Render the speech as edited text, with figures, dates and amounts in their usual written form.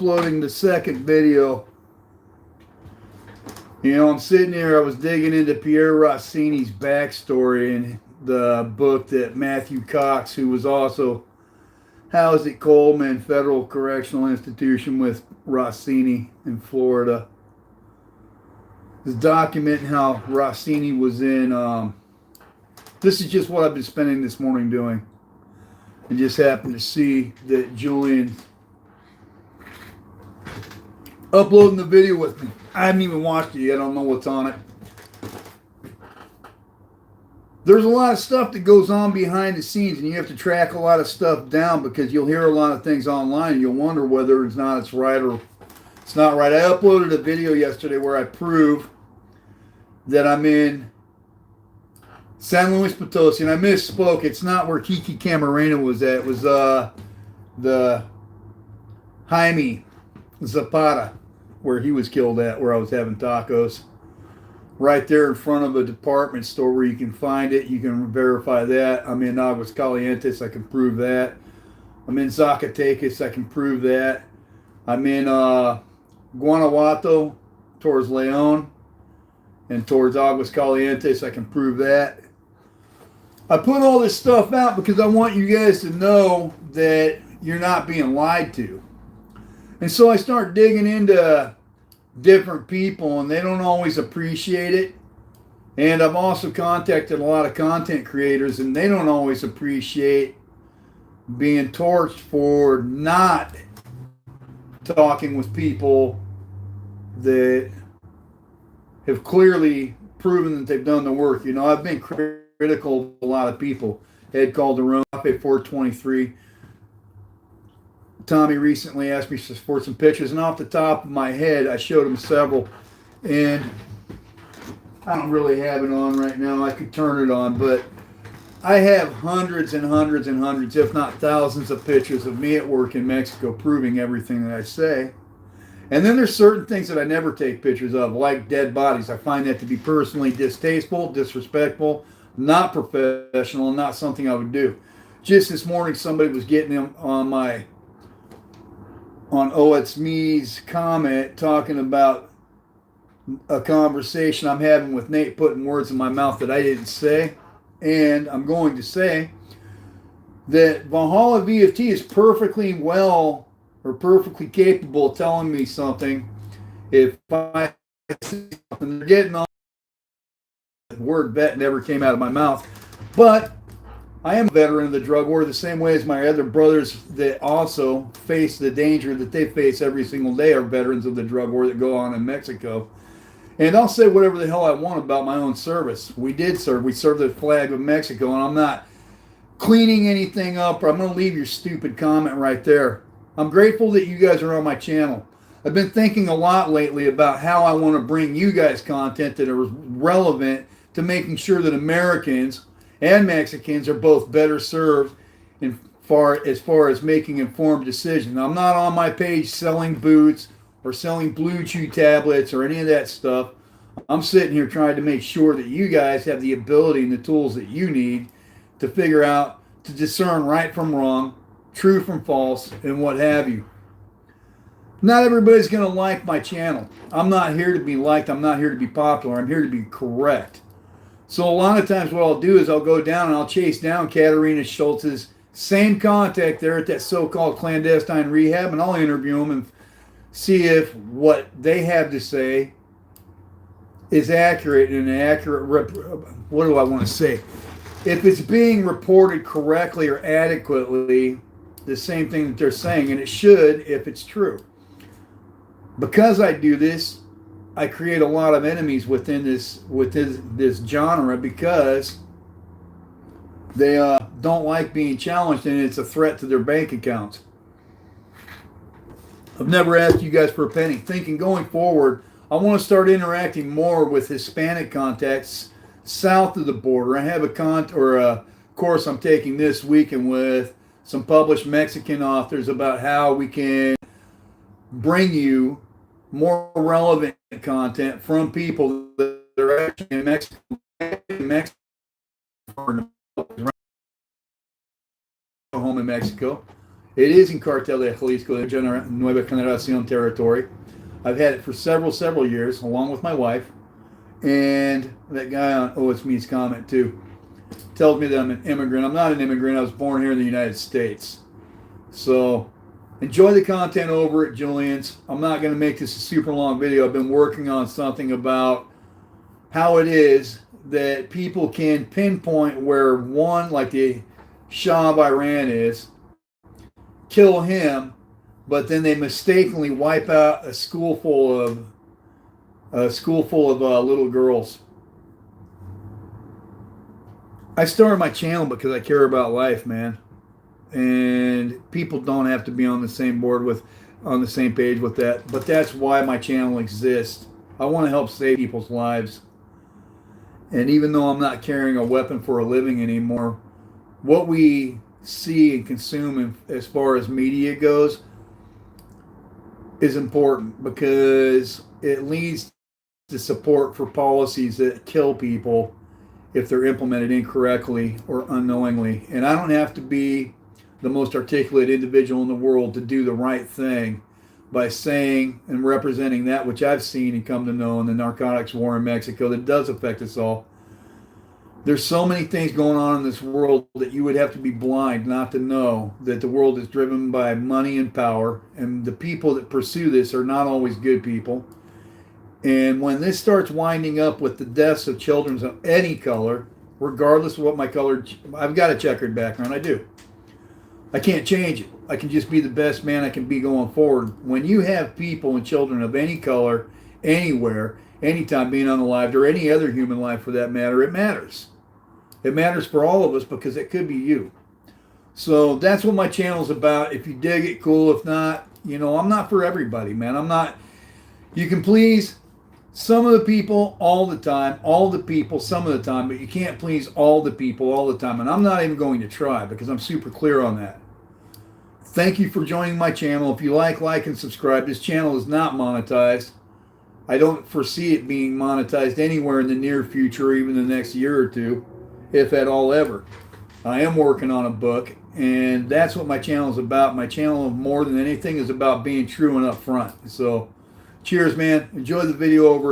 uploading the second video. You know, I'm sitting here, I was digging into Pierre Rossini's backstory in the book that Matthew Cox, who was also housed at Coleman Federal Correctional Institution with Rossini in Florida, is documenting how Rossini was in. This is just what I've been spending this morning doing. I just happened to see that Julian uploading the video with me. I haven't even watched it yet. I don't know what's on it. There's a lot of stuff that goes on behind the scenes, and you have to track a lot of stuff down because you'll hear a lot of things online and you'll wonder whether it's right or it's not right. I uploaded a video yesterday where I prove that I'm in San Luis Potosi, and I misspoke. It's not where Kiki Camarena was at. It was the Jaime Zapata, where he was killed at, where I was having tacos. Right there in front of a department store where you can find it. You can verify that. I'm in Aguas Calientes. I can prove that. I'm in Zacatecas. I can prove that. I'm in Guanajuato towards Leon and towards Aguas Calientes. I can prove that. I put all this stuff out because I want you guys to know that you're not being lied to. And so I start digging into different people, and they don't always appreciate it. And I've also contacted a lot of content creators, and they don't always appreciate being torched for not talking with people that have clearly proven that they've done the work. You know, I've been critical of a lot of people. Ed Calderon, 423. Tommy recently asked me for some pictures, and off the top of my head, I showed him several. And I don't really have it on right now. I could turn it on, but I have hundreds and hundreds and hundreds, if not thousands, of pictures of me at work in Mexico proving everything that I say. And then there's certain things that I never take pictures of, like dead bodies. I find that to be personally distasteful, disrespectful, not professional, and not something I would do. Just this morning, somebody was getting them on Oh It's Me's comment talking about a conversation I'm having with Nate, putting words in my mouth that I didn't say. And I'm going to say that Valhalla VFT is perfectly well or perfectly capable of telling me something. If I see something, they're getting on, the word vet never came out of my mouth. But I am a veteran of the drug war the same way as my other brothers that also face the danger that they face every single day are veterans of the drug war that go on in Mexico. And I'll say whatever the hell I want about my own service. We did serve. We served the flag of Mexico, and I'm not cleaning anything up. I'm going to leave your stupid comment right there. I'm grateful that you guys are on my channel. I've been thinking a lot lately about how I want to bring you guys content that are relevant to making sure that Americans and Mexicans are both better served as far as making informed decisions. I'm not on my page selling boots or selling Blue Chew tablets or any of that stuff. I'm sitting here trying to make sure that you guys have the ability and the tools that you need to figure out, to discern right from wrong, true from false, and what have you. Not everybody's going to like my channel. I'm not here to be liked. I'm not here to be popular. I'm here to be correct. So a lot of times what I'll do is I'll go down and I'll chase down Katerina Schultz's same contact there at that so-called clandestine rehab, and I'll interview them and see if what they have to say is accurate and what do I want to say? If it's being reported correctly or adequately, the same thing that they're saying, and it should if it's true. Because I do this, I create a lot of enemies within this genre because they don't like being challenged, and it's a threat to their bank accounts. I've never asked you guys for a penny. Thinking going forward, I want to start interacting more with Hispanic contacts south of the border. I have a course I'm taking this weekend with some published Mexican authors about how we can bring you more relevant content from people that are actually in Mexico, home in Mexico, It is in Cartel de Jalisco, de Nueva Generación territory. I've had it for several years, along with my wife. And that guy on Oh It's Me's comment, too, tells me that I'm an immigrant. I'm not an immigrant. I was born here in the United States. So enjoy the content over at Julian's. I'm not going to make this a super long video. I've been working on something about how it is that people can pinpoint where one, like the Shah of Iran is, kill him, but then they mistakenly wipe out a school full of little girls. I started my channel because I care about life, man, and people don't have to be on the same page with that. But that's why my channel exists. I want to help save people's lives. And even though I'm not carrying a weapon for a living anymore, what we see and consume as far as media goes is important, because it leads to support for policies that kill people if they're implemented incorrectly or unknowingly. And I don't have to be the most articulate individual in the world to do the right thing by saying and representing that which I've seen and come to know in the narcotics war in Mexico that does affect us all. There's so many things going on in this world that you would have to be blind not to know that the world is driven by money and power, and the people that pursue this are not always good people. And when this starts winding up with the deaths of children of any color, regardless of what my color, I've got a checkered background, I do. I can't change it. I can just be the best man I can be going forward. When you have people and children of any color, anywhere, anytime being unalived, or any other human life for that matter, it matters. It matters for all of us, because it could be you. So that's what my channel's about. If you dig it, cool. If not, I'm not for everybody, man. I'm not. You can please some of the people all the time, all the people some of the time, but you can't please all the people all the time. And I'm not even going to try, because I'm super clear on that. Thank you for joining my channel. If you like, and subscribe. This channel is not monetized. I don't foresee it being monetized anywhere in the near future, or even the next year or two, if at all ever. I am working on a book, and that's what my channel is about. My channel, more than anything, is about being true and upfront. So cheers, man. Enjoy the video over at